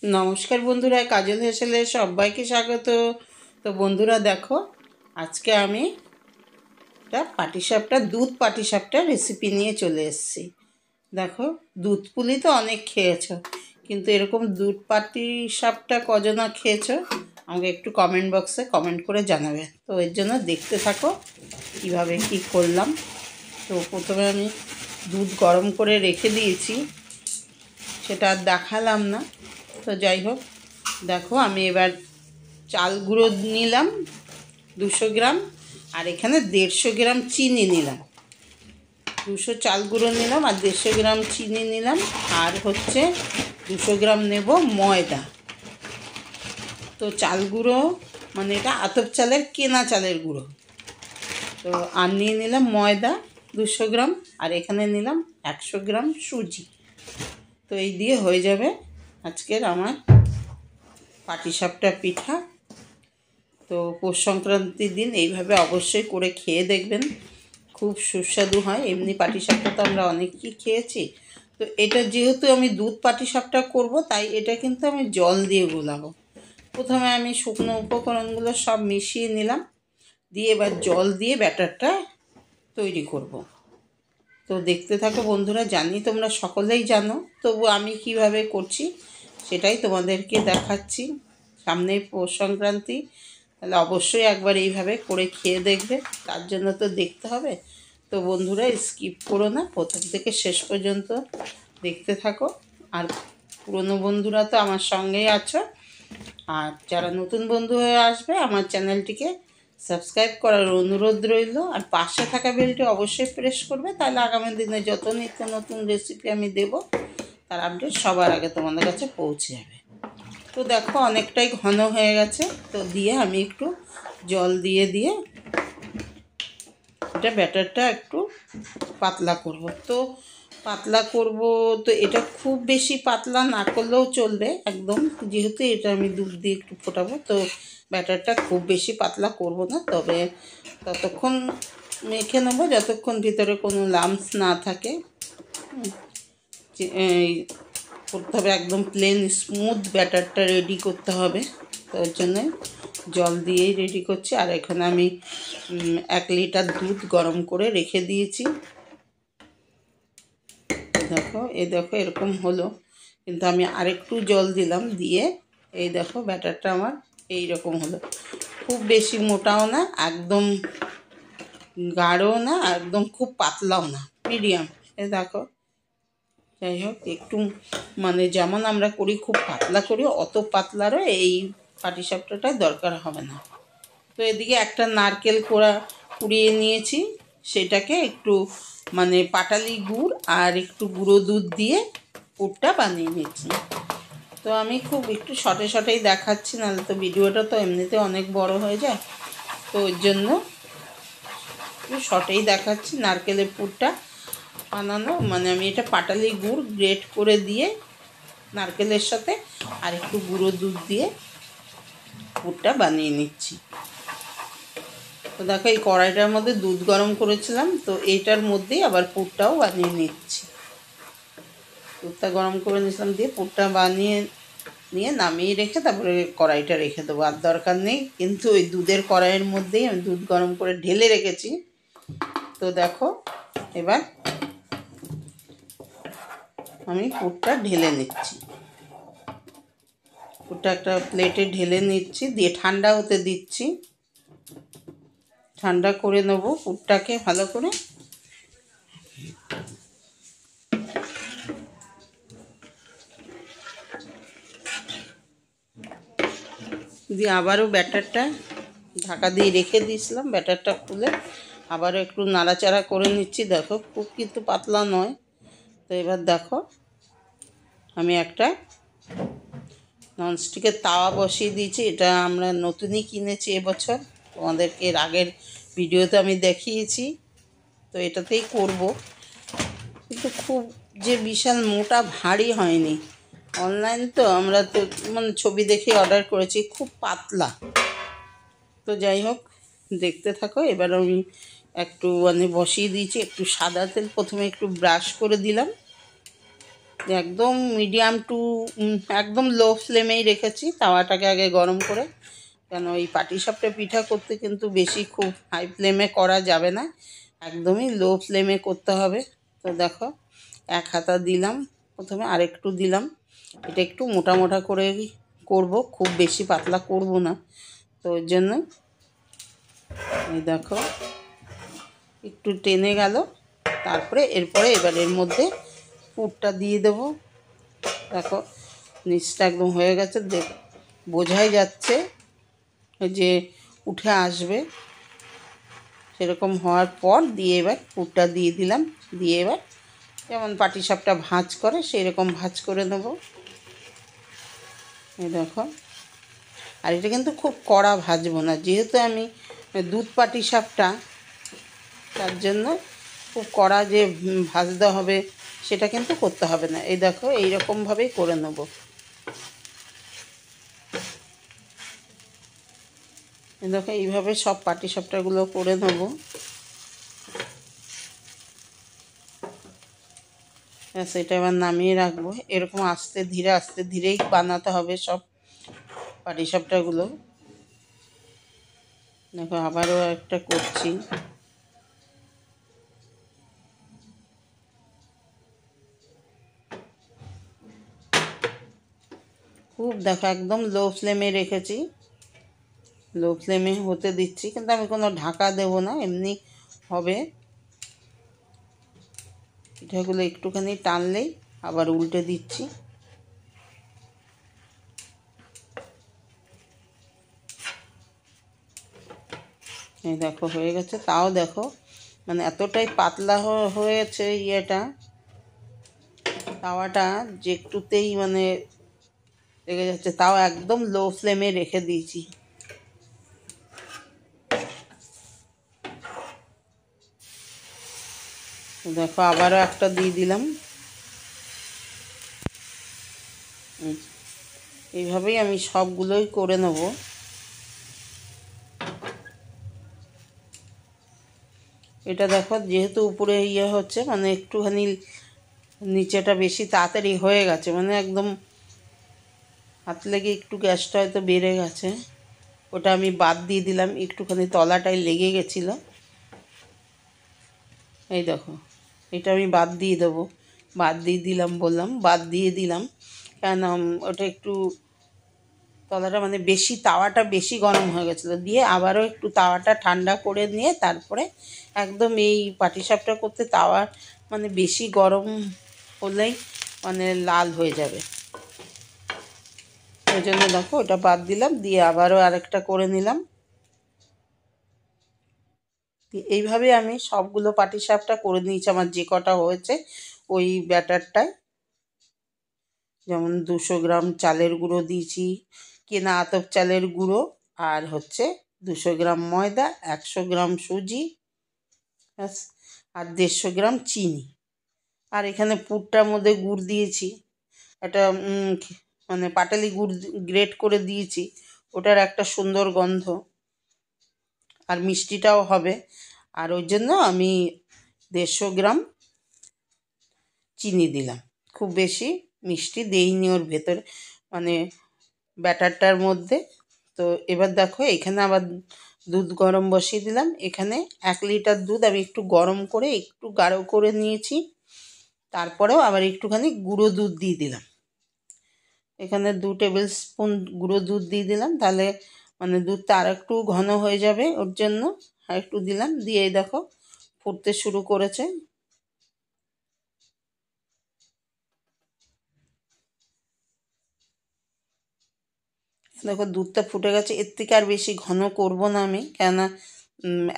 নমস্কার বন্ধুরা, কাজল হেসেলে সবাইকে স্বাগত। তো বন্ধুরা দেখো, আজকে আমি একটা পাটিসাপটা দুধ পাটিসাপটা রেসিপি নিয়ে চলে এসেছি। দেখো, দুধ পুলি তো অনেক খেয়েছো, কিন্তু এরকম দুধ পাটিসাপটা কজনা খেয়েছো আমাকে একটু কমেন্ট বক্সে কমেন্ট করে জানাবে। তো এর জন্য দেখতে থাকো কীভাবে কী করলাম। তো প্রথমে আমি দুধ গরম করে রেখে দিয়েছি, সেটা আর দেখালাম না। তো যাই হোক, দেখো আমি এবার চাল গুঁড়ো নিলাম 200 গ্রাম, আর এখানে 150 গ্রাম চিনি নিলাম। 200 চাল গুঁড়ো নিলাম আর 150 গ্রাম চিনি নিলাম, আর হচ্ছে 200 গ্রাম নেব ময়দা। তো চাল গুঁড়ো মানে এটা আতপ চালের কেনা চালের গুঁড়ো। তো আর নিয়ে নিলাম ময়দা 200 গ্রাম, আর এখানে নিলাম 100 গ্রাম সুজি। তো এই দিয়ে হয়ে যাবে আজকের আমার পাটিসাপটা পিঠা। তো পৌষ সংক্রান্তির দিন এইভাবে অবশ্যই করে খেয়ে দেখবেন, খুব সুস্বাদু হয়। এমনি পাটিসাপটা তো আমরা অনেকই খেয়েছি, তো এটা যেহেতু আমি দুধ পাটিসাপটা করব, তাই এটা কিন্তু আমি জল দিয়ে গোলাবো। প্রথমে আমি শুকনো উপকরণগুলো সব মিশিয়ে নিলাম, দিয়ে এবার জল দিয়ে ব্যাটারটা তৈরি করব। তো দেখতে থাকো বন্ধুরা, জানি তোমরা সকলেই জানো, তবু আমি কিভাবে করছি সেটাই তোমাদেরকে দেখাচ্ছি। সামনে পৌষ সংক্রান্তি, তাহলে অবশ্যই একবার এইভাবে করে খেয়ে দেখবে, তার জন্য তো দেখতে হবে। তো বন্ধুরা স্কিপ করো না, প্রথম থেকে শেষ পর্যন্ত দেখতে থাকো। আর পুরনো বন্ধুরা তো আমার সঙ্গেই আছো, আর যারা নতুন বন্ধু হয়ে আসবে আমার চ্যানেলটিকে সাবস্ক্রাইব করার অনুরোধ রইল, আর পাশে থাকা বেলটি অবশ্যই প্রেস করবে, তাহলে আগামী দিনে যত নিত্য নতুন রেসিপি আমি দেব তার আপডেট সবার আগে তোমাদের কাছে পৌঁছে যাবে। তো দেখো অনেকটাই ঘন হয়ে গেছে, তো দিয়ে আমি একটু জল দিয়ে এটা ব্যাটারটা একটু পাতলা করব। তো পাতলা করব, তো এটা খুব বেশি পাতলা না করলেও চলবে একদম, যেহেতু এটা আমি দুধ দিয়ে একটু ফোটাবো। তো ব্যাটারটা খুব বেশি পাতলা করব না, তবে ততক্ষণ মেখে নেবো যতক্ষণ ভিতরে কোনো লাম্পস না থাকে। করতে হবে একদম প্লেন স্মুথ ব্যাটারটা রেডি করতে হবে। তার জন্য জল দিয়েই রেডি করছি। আর এখানে আমি 1 লিটার দুধ গরম করে রেখে দিয়েছি। দেখো এরকম হলো, কিন্তু আমি আরেকটু জল দিলাম, দিয়ে এই দেখো ব্যাটারটা আমার এই রকম হলো। খুব বেশি মোটাও না, একদম গাঢ়ও না, একদম খুব পাতলাও না, মিডিয়াম। এই দেখো, যাই হোক একটু মানে যেমন আমরা করি খুব পাতলা করি, অত পাতলারও এই পাটিসাপটাটায় দরকার হবে না। তো এদিকে একটা নারকেল কুড়িয়ে নিয়েছি, সেটাকে একটু মানে পাটালি গুড় আর একটু গুঁড়ো দুধ দিয়ে পুরটা বানিয়ে নিচ্ছি। তো আমি খুব একটু শর্টেই দেখাচ্ছি, নাহলে তো ভিডিওটা তো এমনিতে অনেক বড় হয়ে যায়। তো ওই জন্য একটু শর্টেই দেখাচ্ছি। নারকেলের পুরটা বানানো মানে আমি এটা পাটালি গুড় গ্রেট করে দিয়ে নারকেলের সাথে আর একটু গুঁড়ো দুধ দিয়ে পুরটা বানিয়ে নিচ্ছি। তো দেখো এই কড়াইটার মধ্যে দুধ গরম করেছিলাম, তো এইটার মধ্যেই আবার পুরটাও বানিয়ে নিচ্ছি। দুধটা গরম করে নিয়েছিলাম, দিয়ে পুরটা বানিয়ে নিয়ে নামিয়ে রেখে তারপরে কড়াইটা রেখে দেবো, আর দরকার নেই। কিন্তু ওই দুধের কড়াইয়ের মধ্যেই আমি দুধ গরম করে ঢেলে রেখেছি। তো দেখো এবার আমি পুরটা ঢেলে নিচ্ছি। পুরটা একটা প্লেটে ঢেলে নিচ্ছি, দিয়ে ঠান্ডা হতে দিচ্ছি। ঠান্ডা করে নেবো পুরটাকে ভালো করে। দিয়ে আবারও ব্যাটারটা ঢাকা দিয়ে রেখে দিয়েছিলাম, ব্যাটারটা খুলে আবারও একটু নাড়াচাড়া করে নিচ্ছি। দেখো খুব কিন্তু পাতলা নয়। তো এবার দেখো আমি একটা ননস্টিকের তাওয়া বসিয়ে দিয়েছি, এটা আমরা নতুনই কিনেছি এবছর, তোমাদেরকে এর আগের ভিডিওতে আমি দেখিয়েছি। তো এটাতেই করব, কিন্তু খুব যে বিশাল মোটা ভারী হয়নি। অনলাইন তো আমরা তো মানে ছবি দেখে অর্ডার করেছি, খুব পাতলা। তো যাই হোক দেখতে থাকো। এবার আমি একটু মানে বসিয়ে দিয়েছি, একটু সাদা তেল প্রথমে একটু ব্রাশ করে দিলাম, একদম মিডিয়াম টু একদম লো ফ্লেমেই রেখেছি, তাওয়াটাকে আগে গরম করে। কেন এই পাটিসাপটা পিঠা করতে কিন্তু বেশি খুব হাই ফ্লেমে করা যাবে না, একদমই লো ফ্লেমে করতে হবে। তো দেখো, এক হাতা দিলাম প্রথমে, আরেকটু দিলাম। এটা একটু মোটা মোটা করে করব, খুব বেশি পাতলা করব না। তো ওই জন্য এই দেখো একটু টেনে গেল। তারপরে এবার এর মধ্যে পুরটা দিয়ে দেব। দেখো নিচটা একদম হয়ে গেছে, বোঝাই যাচ্ছে যে উঠে আসবে। সেরকম হওয়ার পর দিয়ে এবার পুরটা দিয়ে দিলাম। দিয়ে এবার যেমন পাটিসাপটা ভাঁজ করে সেই রকম ভাঁজ করে নেব। এই দেখো, আর এটা কিন্তু খুব কড়া ভাজবো না, যেহেতু আমি দুধ পাটিসাপটা, তার জন্য খুব কড়া যে ভাজতে হবে সেটা কিন্তু করতে হবে না। এই দেখো এইরকমভাবেই করে নেব। এই দেখো এইভাবে সব পাটিসাপটাগুলো করে নেব। ব্যাস, এটা এবার নামিয়ে রাখবো। এরকম আস্তে ধীরেই বানাতে হবে সব পাটিসাপটাগুলো। দেখো আবারও একটা করছি। খুব দেখো একদম লো ফ্লেমে রেখেছি, লো ফ্লেমে হতে দিচ্ছি, কিন্তু আমি কোনো ঢাকা দেব না, এমনি হবে। পিঠাগুলো একটুখানি টানলেই আবার উল্টে দিচ্ছি। এই দেখো হয়ে গেছে। তাও দেখো মানে এতটাই পাতলা হয়েছে ইয়েটা, তাওয়াটা, যে একটুতেই মানে লেগে যাচ্ছে। তাও একদম লো ফ্লেমে রেখে দিয়েছি। দেখো আবারও একটা দিয়ে দিলাম। এইভাবেই আমি সবগুলোই করে নেব। এটা দেখো যেহেতু উপরে ইয়ে হচ্ছে, মানে একটুখানি নিচেটা বেশি তাড়াতাড়ি হয়ে গেছে, মানে একদম হাত লেগে একটু গ্যাসটা হয়তো বেড়ে গেছে, ওটা আমি বাদ দিয়ে দিলাম। একটুখানি তলাটায় লেগে গেছিলো। এই দেখো এটা আমি বাদ দিয়ে দেবো, বাদ দিয়ে দিলাম বললাম, বাদ দিয়ে দিলাম। কেন ওটা একটু তলাটা মানে বেশি, তাওয়াটা বেশি গরম হয়ে গেছিলো। দিয়ে আবারও একটু তাওয়াটা ঠান্ডা করে নিয়ে তারপরে একদম এই পাটিসাপটা করতে তাওয়া মানে বেশি গরম হলেই মানে লাল হয়ে যাবে। ওই জন্য দেখো ওটা বাদ দিলাম, দিয়ে আবারও আরেকটা করে নিলাম। এইভাবে আমি সবগুলো পাটিসাপটা করে নিয়েছি, আমার যে কটা হয়েছে ওই ব্যাটারটায়। যেমন 200 গ্রাম চালের গুঁড়ো দিয়েছি, কেনা আতপ চালের গুঁড়ো, আর হচ্ছে 200 গ্রাম ময়দা, 100 গ্রাম সুজি, ব্যাস, আর 150 গ্রাম চিনি। আর এখানে পুরটার মধ্যে গুড় দিয়েছি, একটা মানে পাটালি গুড় গ্রেট করে দিয়েছি, ওটার একটা সুন্দর গন্ধ, আর মিষ্টিটাও হবে। আর ওই জন্য আমি 150 গ্রাম চিনি দিলাম, খুব বেশি মিষ্টি দেইনি ওর ভেতরে, মানে ব্যাটারটার মধ্যে। তো এবার দেখো এখানে আবার দুধ গরম বসিয়ে দিলাম। এখানে 1 লিটার দুধ আমি একটু গরম করে একটু গাঢ় করে নিয়েছি। তারপরেও আবার একটুখানি গুঁড়ো দুধ দিয়ে দিলাম। এখানে 2 টেবিল স্পুন গুঁড়ো দুধ দিয়ে দিলাম, তাহলে মানে দুধটা আর একটু ঘন হয়ে যাবে, ওর জন্য আর একটু দিলাম। দিয়ে দেখো ফুটতে শুরু করেছে। দেখো দুধটা ফুটে গেছে। এর থেকে আর বেশি ঘন করব না আমি, কেননা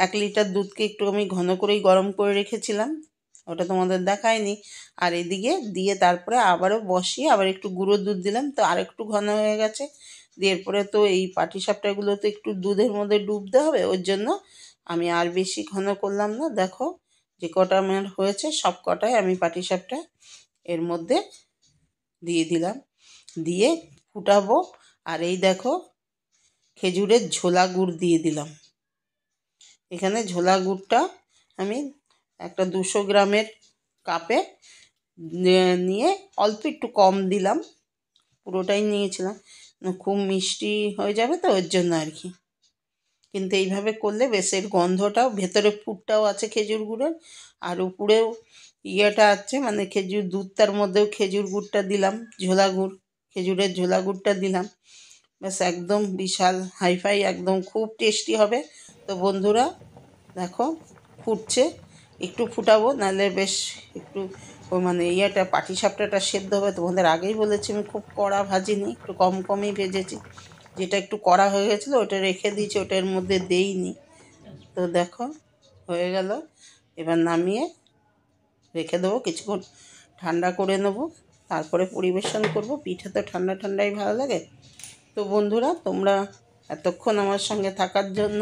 1 লিটার দুধকে একটু আমি ঘন করেই গরম করে রেখেছিলাম, ওটা তোমাদের দেখায়নি। আর এদিকে দিয়ে তারপরে আবারও বসিয়ে আবার একটু গুঁড়ো দুধ দিলাম, তো আর একটু ঘন হয়ে গেছে। দিয়ে এরপরে তো এই পাটিসাপটাগুলো তো একটু দুধের মধ্যে ডুবতে হবে, ওর জন্য আমি আর বেশি ঘন করলাম না। দেখো যে কটা আমার হয়েছে সব কটাই আমি পাটিসাপটা এর মধ্যে দিয়ে দিলাম, দিয়ে ফুটাবো। আর এই দেখো খেজুরের ঝোলা গুড় দিয়ে দিলাম। এখানে ঝোলা গুড়টা আমি একটা 200 গ্রামের কাপে নিয়ে অল্প একটু কম দিলাম, পুরোটাই নিয়েছিলাম, খুব মিষ্টি হয়ে যাবে তো ওর জন্য আর কি। কিন্তু এইভাবে করলে বেশ এর গন্ধটাও, ভেতরে পুরটাও আছে খেজুর গুড়ের, আর উপরেও ইয়েটা আছে, মানে খেজুর দুধটার মধ্যেও খেজুর গুড়টা দিলাম, ঝোলা গুড়, খেজুরের ঝোলা গুড়টা দিলাম। ব্যাস একদম বিশাল হাইফাই, একদম খুব টেস্টি হবে। তো বন্ধুরা দেখো ফুটছে, একটু ফুটাবো, নাহলে বেশ একটু মানে ইয়েটা পাটিসাপটাটা সেদ্ধ হবে। তোমাদের আগেই বলেছি আমি খুব কড়া ভাজিনি, একটু কম কমই ভেজেছি। যেটা একটু কড়া হয়ে গেছিলো ওটা রেখে দিয়েছি, ওটার মধ্যে দেইনি। তো দেখো হয়ে গেল, এবার নামিয়ে রেখে দেবো, কিছুক্ষণ ঠান্ডা করে নেবো, তারপরে পরিবেশন করব। পিঠে তো ঠান্ডা ঠান্ডাই ভালো লাগে। তো বন্ধুরা তোমরা এতক্ষণ আমার সঙ্গে থাকার জন্য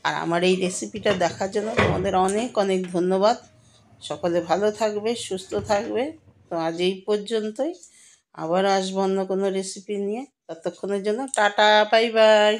আর আমার এই রেসিপিটা দেখার জন্য তোমাদের অনেক অনেক ধন্যবাদ। সকলে ভালো থাকবে, সুস্থ থাকবে। তো আজ এই পর্যন্তই, আবার আসবো অন্য কোনো রেসিপি নিয়ে। ততক্ষণের জন্য টাটা, বাই বাই।